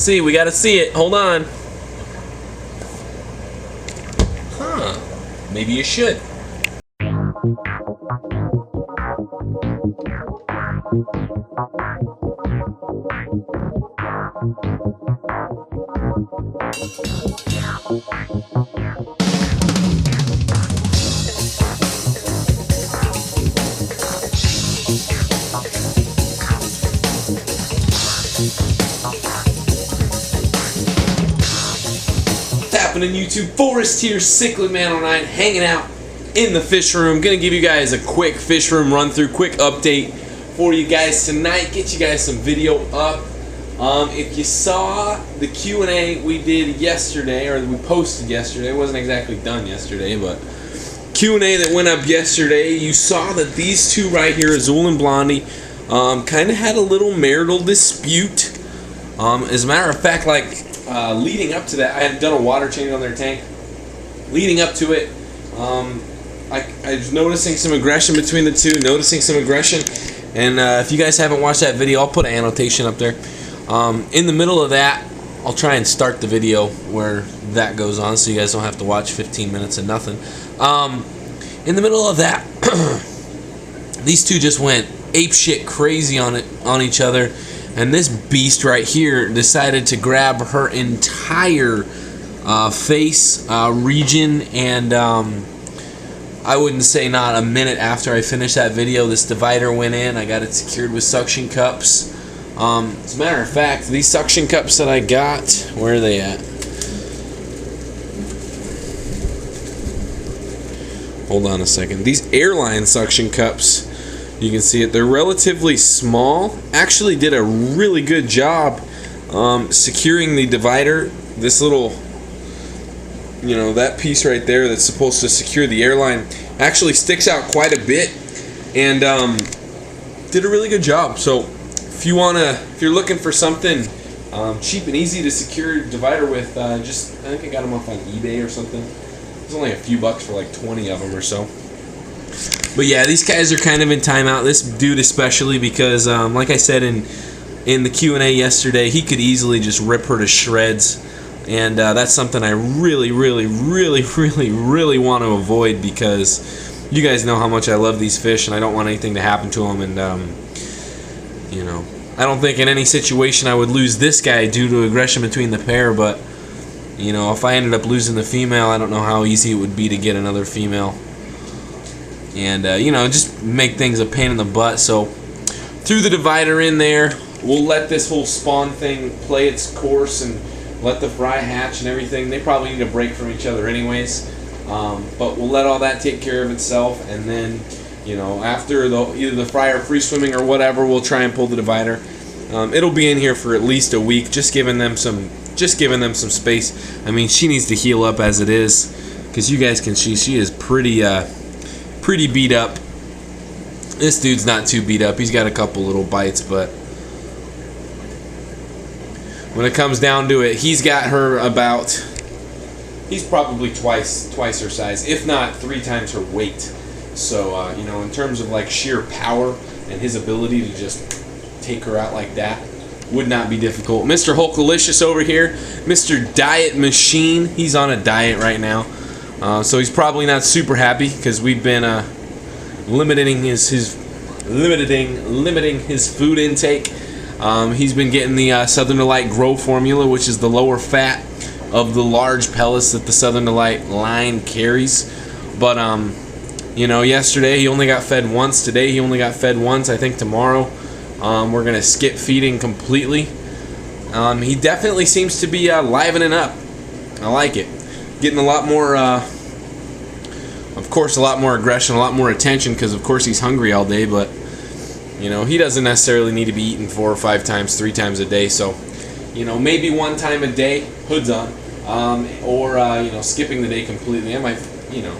see. We gotta see it. Hold on. Huh. Maybe you should. What's happening, YouTube? Forrest here, Cichlid Man 09, hanging out in the fish room. Gonna give you guys a quick fish room run through, quick update for you guys tonight. Get you guys some video up. If you saw the Q&A we did yesterday, or we posted yesterday, it wasn't exactly done yesterday, but Q&A that went up yesterday, you saw that these two right here, Azul and Blondie, kind of had a little marital dispute. As a matter of fact, like leading up to that, I had done a water change on their tank. Leading up to it, I was noticing some aggression between the two, and if you guys haven't watched that video, I'll put an annotation up there. In the middle of that, I'll try and start the video where that goes on so you guys don't have to watch 15 minutes of nothing. In the middle of that, these two just went apeshit crazy on each other, and this beast right here decided to grab her entire face region, and I wouldn't say not a minute after I finished that video, this divider went in. I got it secured with suction cups. As a matter of fact, these suction cups that I got, where are they at? Hold on a second. These airline suction cups, you can see it, they're relatively small. Actually did a really good job securing the divider. This little, you know, that piece right there that's supposed to secure the airline actually sticks out quite a bit, and did a really good job. So if you're looking for something cheap and easy to secure your divider with, I think I got them off on eBay or something. It's only a few bucks for like 20 of them or so. But yeah, these guys are kind of in timeout. This dude especially, because like I said in the Q&A yesterday, he could easily just rip her to shreds, and that's something I really want to avoid, because you guys know how much I love these fish and I don't want anything to happen to them. And you know, I don't think in any situation I would lose this guy due to aggression between the pair, but you know, if I ended up losing the female, I don't know how easy it would be to get another female, and you know, just make things a pain in the butt. So threw the divider in there. We'll let this whole spawn thing play its course and let the fry hatch and everything. They probably need a break from each other anyways, but we'll let all that take care of itself, and then, you know, after either the fry or free swimming or whatever, we'll try and pull the divider. It'll be in here for at least a week, just giving them some space. I mean, she needs to heal up as it is, because you guys can see she is pretty beat up. This dude's not too beat up. He's got a couple little bites, but when it comes down to it, he's got her about, he's probably twice her size, if not 3 times her weight. So, you know, in terms of like sheer power and his ability to just take her out like that, would not be difficult. Mr. Hulkalicious over here, Mr. Diet Machine, he's on a diet right now. So he's probably not super happy, because we've been limiting his food intake. He's been getting the Southern Delight Grow formula, which is the lower fat of the large pellets that the Southern Delight line carries. But you know, yesterday he only got fed once. Today he only got fed once. I think tomorrow we're gonna skip feeding completely. He definitely seems to be livening up. I like it. Getting a lot more, of course, a lot more aggression, a lot more attention, because of course he's hungry all day. But you know, he doesn't necessarily need to be eating 4 or 5 times, 3 times a day. So, you know, maybe 1 time a day, hood's on, or you know, skipping the day completely. I might, you know,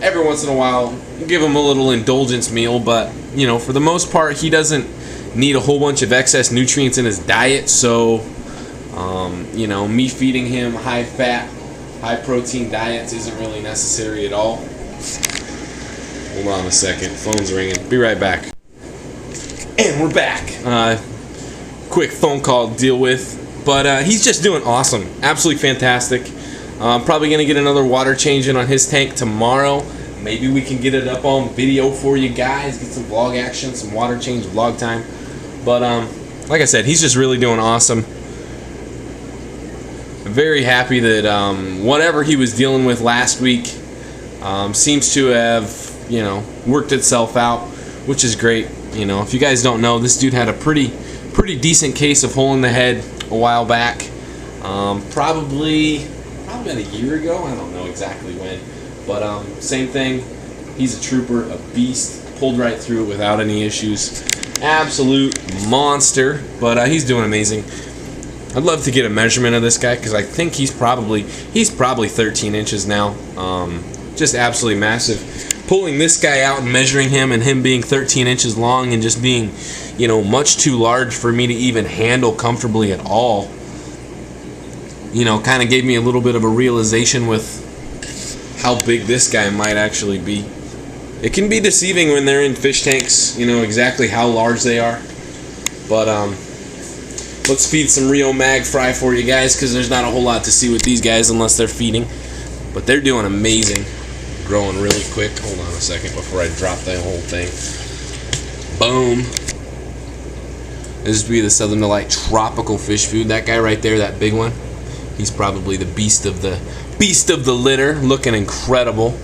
every once in a while give him a little indulgence meal, but you know, for the most part, he doesn't need a whole bunch of excess nutrients in his diet. So you know, me feeding him high fat, high protein diets isn't really necessary at all. Hold on a second, phone's ringing. Be right back. And we're back. Quick phone call to deal with. But he's just doing awesome. Absolutely fantastic. Probably going to get another water change in on his tank tomorrow. Maybe we can get it up on video for you guys. Get some vlog action, some water change vlog time. But like I said, he's just really doing awesome. I'm very happy that whatever he was dealing with last week seems to have, you know, worked itself out, which is great. You know, if you guys don't know, this dude had a pretty decent case of hole in the head a while back. Probably about a year ago. I don't know exactly when, but same thing. He's a trooper, a beast. Pulled right through it without any issues. Absolute monster. But he's doing amazing. I'd love to get a measurement of this guy because I think he's probably 13 inches now. Just absolutely massive. Pulling this guy out and measuring him, and him being 13 inches long and just being, you know, much too large for me to even handle comfortably at all. You know, kind of gave me a little bit of a realization with how big this guy might actually be. It can be deceiving when they're in fish tanks, you know, exactly how large they are. But let's feed some Rio Mag Fry for you guys, because there's not a whole lot to see with these guys unless they're feeding. But they're doing amazing. Growing really quick. Hold on a second before I drop that whole thing. Boom. This would be the Southern Delight tropical fish food. That guy right there, that big one, he's probably the beast of the litter, looking incredible.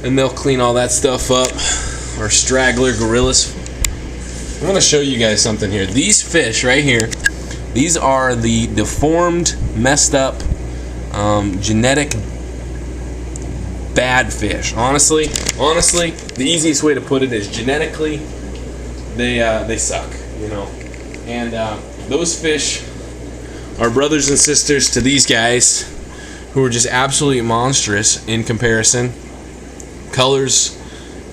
And they'll clean all that stuff up. Our straggler gorillas. I'm going to show you guys something here. These fish right here, these are the deformed, messed up, genetic bad fish. Honestly, the easiest way to put it is genetically, they suck, you know. And those fish are brothers and sisters to these guys, who are just absolutely monstrous in comparison. Colors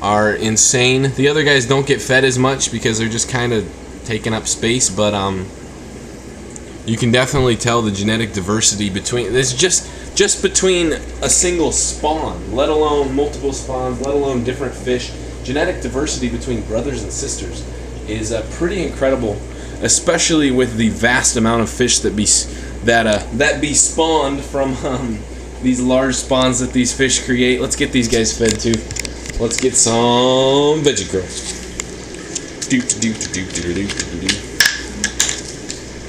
are insane. The other guys don't get fed as much because they're just kind of taking up space, but you can definitely tell the genetic diversity between this, just between a single spawn, let alone multiple spawns, let alone different fish. Genetic diversity between brothers and sisters is pretty incredible, especially with the vast amount of fish that be spawned from these large spawns that these fish create. Let's get these guys fed too. Let's get some veggie krill.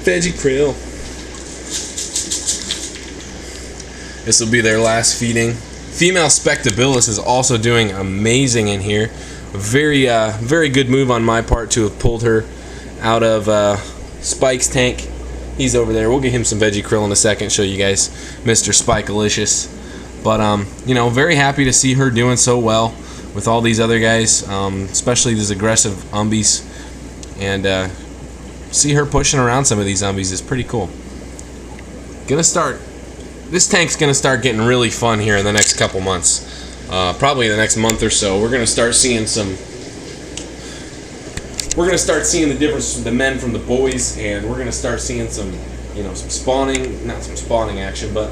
Veggie krill. This will be their last feeding. Female Spectabilis is also doing amazing in here. A very good move on my part to have pulled her out of Spike's tank. He's over there. We'll get him some veggie krill in a second. Show you guys Mr. Spikelicious. But you know, very happy to see her doing so well with all these other guys, especially these aggressive umbies, and see her pushing around some of these umbies is pretty cool. This tank's gonna start getting really fun here in the next couple months. Probably the next month or so. We're gonna start seeing the difference from the men from the boys, and we're gonna start seeing some, you know, not some spawning action, but,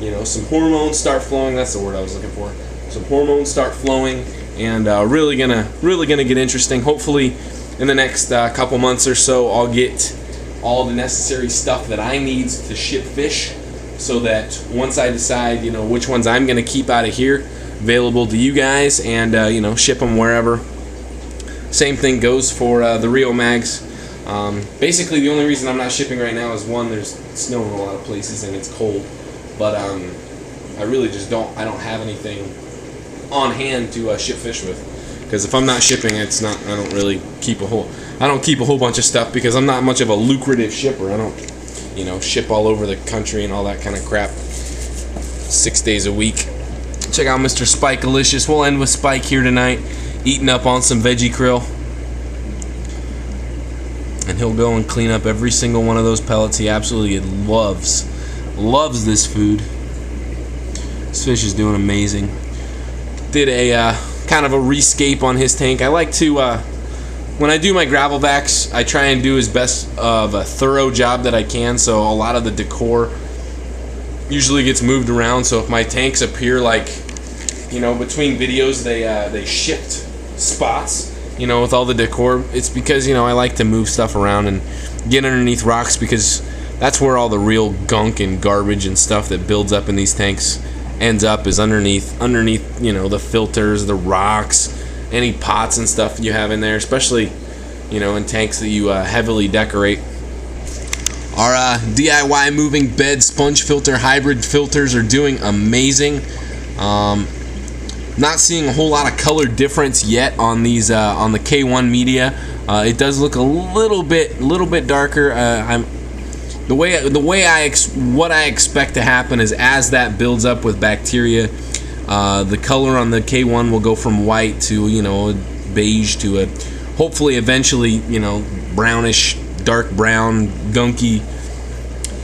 you know, some hormones start flowing. That's the word I was looking for. Some hormones start flowing, and really gonna get interesting. Hopefully, in the next couple months or so, I'll get all the necessary stuff that I need to ship fish, so that once I decide, you know, which ones I'm gonna keep out of here, available to you guys, and you know, ship them wherever. Same thing goes for the Rio Mags. Basically, the only reason I'm not shipping right now is, one, there's snow in a lot of places and it's cold. But I really just don't have anything on hand to ship fish with. Because if I'm not shipping, I don't keep a whole bunch of stuff, because I'm not much of a lucrative shipper. I don't, you know, ship all over the country and all that kind of crap 6 days a week. Check out Mr. Spikelicious. We'll end with Spike here tonight, eating up on some veggie krill, and he'll go and clean up every single one of those pellets. He absolutely loves this food. This fish is doing amazing. Did a kind of a rescape on his tank. I like to when I do my gravel vacs, I try and do as best of a thorough job that I can, so a lot of the decor usually gets moved around. So if my tanks appear like, you know, between videos they shift spots, you know, with all the decor. It's because, you know, I like to move stuff around and get underneath rocks, because that's where all the real gunk and garbage and stuff that builds up in these tanks ends up, is underneath, you know, the filters, the rocks, any pots and stuff you have in there, especially, you know, in tanks that you heavily decorate. Our DIY moving bed sponge filter hybrid filters are doing amazing. Not seeing a whole lot of color difference yet on these on the K1 media. It does look a little bit darker. What I expect to happen is, as that builds up with bacteria, the color on the K1 will go from white to, you know, beige to a, hopefully eventually, you know, brownish, dark brown, gunky,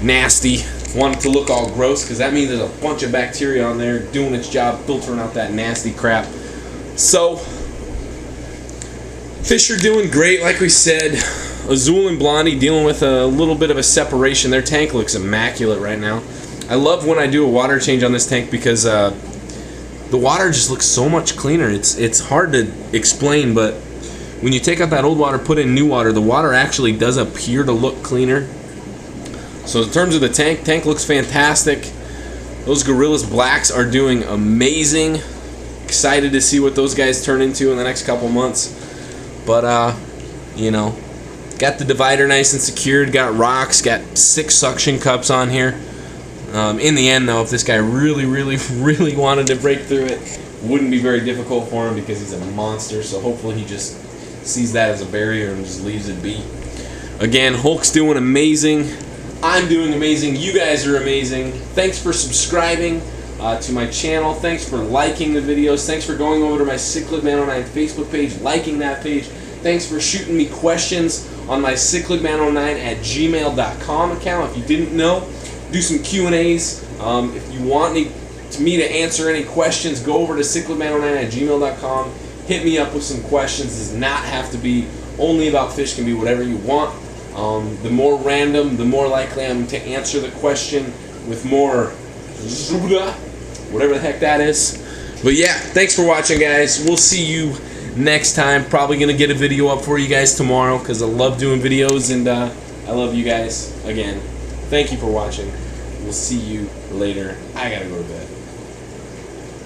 nasty. Want it to look all gross, because that means there's a bunch of bacteria on there doing its job, filtering out that nasty crap. So fish are doing great, like we said. Azul and Blondie dealing with a little bit of a separation. Their tank looks immaculate right now. I love when I do a water change on this tank, because the water just looks so much cleaner. It's hard to explain, but when you take out that old water, put in new water, the water actually does appear to look cleaner. So in terms of the tank looks fantastic. Those Gorillas Blacks are doing amazing. Excited to see what those guys turn into in the next couple months. But you know, got the divider nice and secured, got rocks, got 6 suction cups on here. In the end though, if this guy really wanted to break through it, wouldn't be very difficult for him, because he's a monster. So hopefully he just sees that as a barrier and just leaves it be. Again, Hulk's doing amazing. I'm doing amazing. You guys are amazing. Thanks for subscribing to my channel. Thanks for liking the videos. Thanks for going over to my Cichlid Man 09 Facebook page, liking that page. Thanks for shooting me questions on my cichlidman09@gmail.com account. If you didn't know, do some Q&As. If you want me to answer any questions, go over to cichlidman09@gmail.com. Hit me up with some questions. It does not have to be only about fish. Can be whatever you want. The more random, the more likely I'm to answer the question with more whatever the heck that is. But yeah, thanks for watching, guys. We'll see you next time. Probably gonna get a video up for you guys tomorrow, because I love doing videos, and I love you guys. Again, thank you for watching. We'll see you later. I gotta go to bed.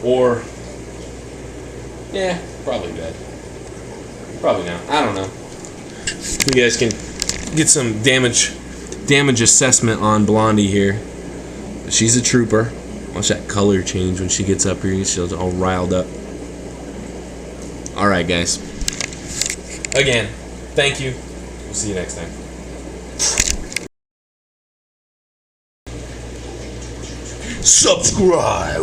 Or yeah, probably bed. Probably not. I don't know. You guys can get some damage assessment on Blondie here. She's a trooper. Watch that color change when she gets up here. She's all riled up. Alright, guys. Again, thank you. We'll see you next time. Subscribe.